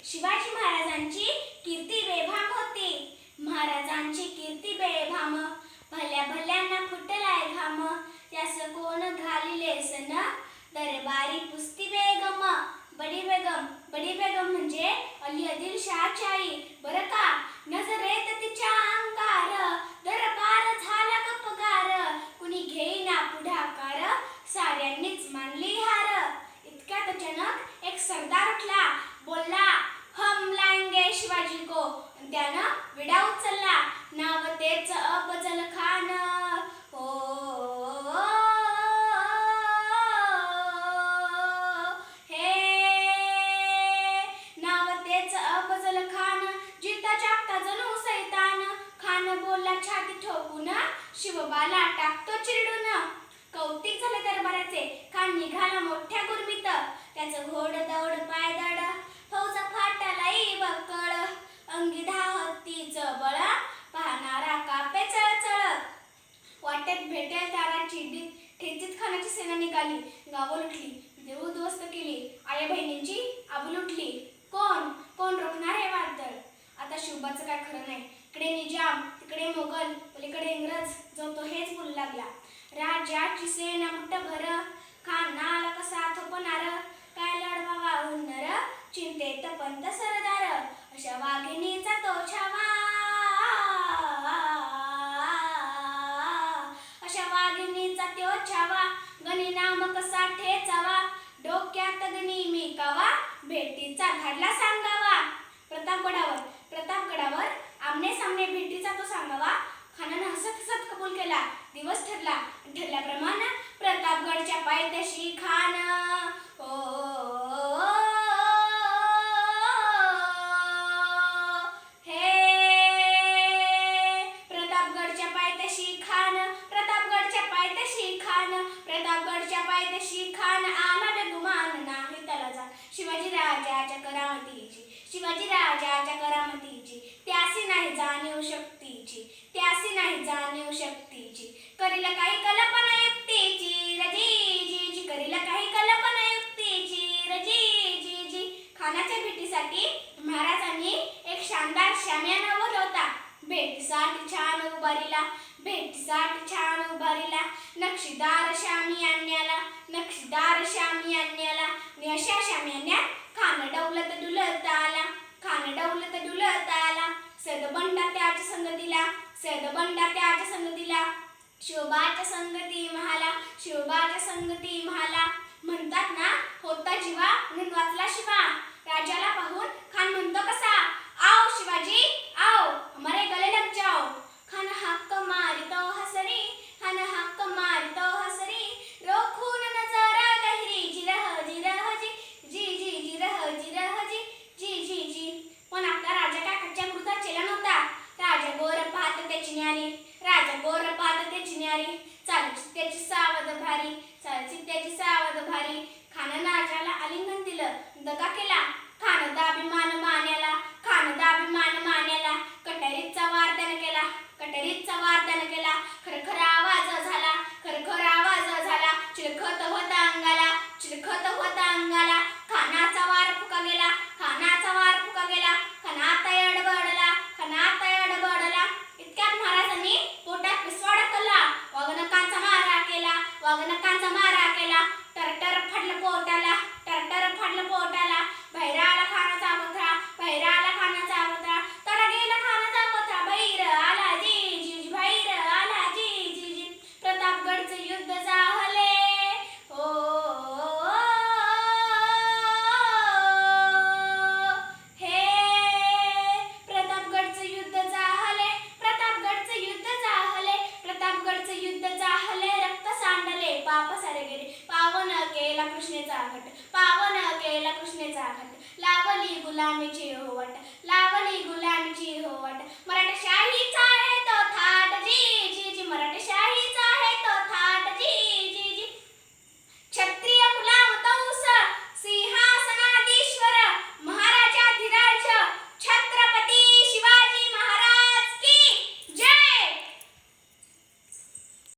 शिवाजी महाराजांची कीर्ती बेभाम होती. महाराजांची कीर्ती बेभाम, भल्या भल्यांना फुटलाय घाम. त्यास कोण घालिले सन, दरबारी पुसती बेगम. बडी बेगम म्हणजे अली आदिलशाहची आई बरं का. नजरेत तिच्या अंगार, दरबार झाला गपगार. कुणी घेईना पुढाकार, साऱ्यांनीच मानली हार. इतक्यात अचानक एक सरदार उठला, बोलला, हम लाएंगे शिवाजी को. त्यानं विडा उचलला, नाव तेच अफजल खान. छाती ठोकून शिवबाला टाकतो चिरडून. कौतिक झालं दरबाराचे. खान निघाला मोठ्या गुरमीत, त्याचं घोड दौड पायदड, फौज फाटालाई बकळ. अंगी 10 हत्तीचं बळ, पाहणारा कापे चळचळ. वाटेत भेटेल त्याला ठेचीत खानाची सेना निघाली. गावं लुटली, उद्ध्वस्त केली, आया बहिणींची आबू लुटली. कोण रोखणार हे वादळ. आता शिवबाचं काय खरं नाही. इकडे निजाम, तिकडे मोगल, पलीकडे इंग्रज, जो तो हेच बोलू लागला. राजाची सेना मुठभर, खानाला कसा थोपणार. काय लढवावा हुन्नर, चिंतेत पंत सरदार. अशा वाघिणीचा तो छावा, अशा वाघिणीचा त्यो छावा. गणी नाम कसा ठेचावा, डोक्यात गणी मी कावा. भेटीचा घडला सांगावा. प्रतापगडावर आमने सामने भेटीचा तो सांगावा. खानानं हसत हसत कबूल केला. दिवस ठरल्याप्रमाणे प्रतापगडच्या पायथ्याशी खान. प्रतापगडच्या पायथ्याशी खान, प्रतापगडच्या पायथ्याशी खान, प्रतापगडच्या पायथ्याशी खान. आला बेगुमान नाही त्याला जा. शिवाजी राजाच्या करामतीची, शिवाजी राजाच्या करामतीची. त्यासी नाही जाणीव शक्तीची, त्यासी नाही जाणीव शक्तीची. करील काही कल्पना युक्तीची, रजी करील काही कल्पना युक्तीची, रजी. खानाच्या भेटीसाठी महाराजांनी एक शानदार शामियाना बोलवला. भेटीसाठी छान उभारीला, भेटीसाठी छान उभारीला. नक्षीदार शामियान्याला, नक्षीदार शामियान्याला. अशा शामियान्यात खान डौलत डुलत आला, खान डौलत डुलत आला. सैदबंडा त्याच्या संगतीला, सैदबंडा त्याच्या संगतीला. शिवबाच्या संगती महाला, शिवबाच्या संगती महाला. म्हणतात ना, होता जीवा म्हणून वाचला शिवा. राजाला पाहून खान म्हणतो कसा, आओ शिवाजी आओ, हमारे गले लग जाओ. खान हक्क मारितो हसरी, खान हक्क मारितो हसरी. रोखून नजरा गहरी, जिरह जिरह जी, जिरह जिरह जी. पण आपला राजा काय कच्च्या मृदा चेला नव्हता. राजा गोर पाहत त्याची न्यारी, राजा गोर पाहत त्याची न्यारी. चालची त्याची सावध भारी, चालची त्याची सावध भारी. खानानं राजाला आलिंगन दिलं, दगा केला. खान दाभिमान मान्याला, खान दाभिमान मान्याला. कटारीचा वार त्यानं केला, कटारीचा वार त्यानं केला. खरखर आवाज झाला, खरखर आवाज झाला. चिरखत होता अंगाला, चिरखत होता अंगाला. खानाचा वार फुका गेला, खानाचा वार फुका गेला. खानात अडबडला, खानात अडबडला. इतक्यात महाराजांनी पोटात पिसवा ढकलला. वाघनखांचा मारा केला, वाघनखांचा मारा केला. टरटर फाडलं पोटाला, टरटर फाडलं पोटाला. बहिराला खानाचा पत्रा, बहिराला खानाचा पत्रा. तडा गेला खानाचा पत्रा, बहिर आला जी, बहिर आला जी. प्रतापगडचे युद्ध झाले, प्रतापगडचे युद्ध झाले, प्रतापगडचे युद्ध झाले. प्रतापगडचे युद्ध झाले, रक्त सांडले, पाप सारे गेले. पावन केला कृष्णेचा घट, पावन केला कृष्णेचा घट. लावली गुलामीची होवट, लावली गुलामीची होवट. मराठशाहीचा आहे तो थाट, जी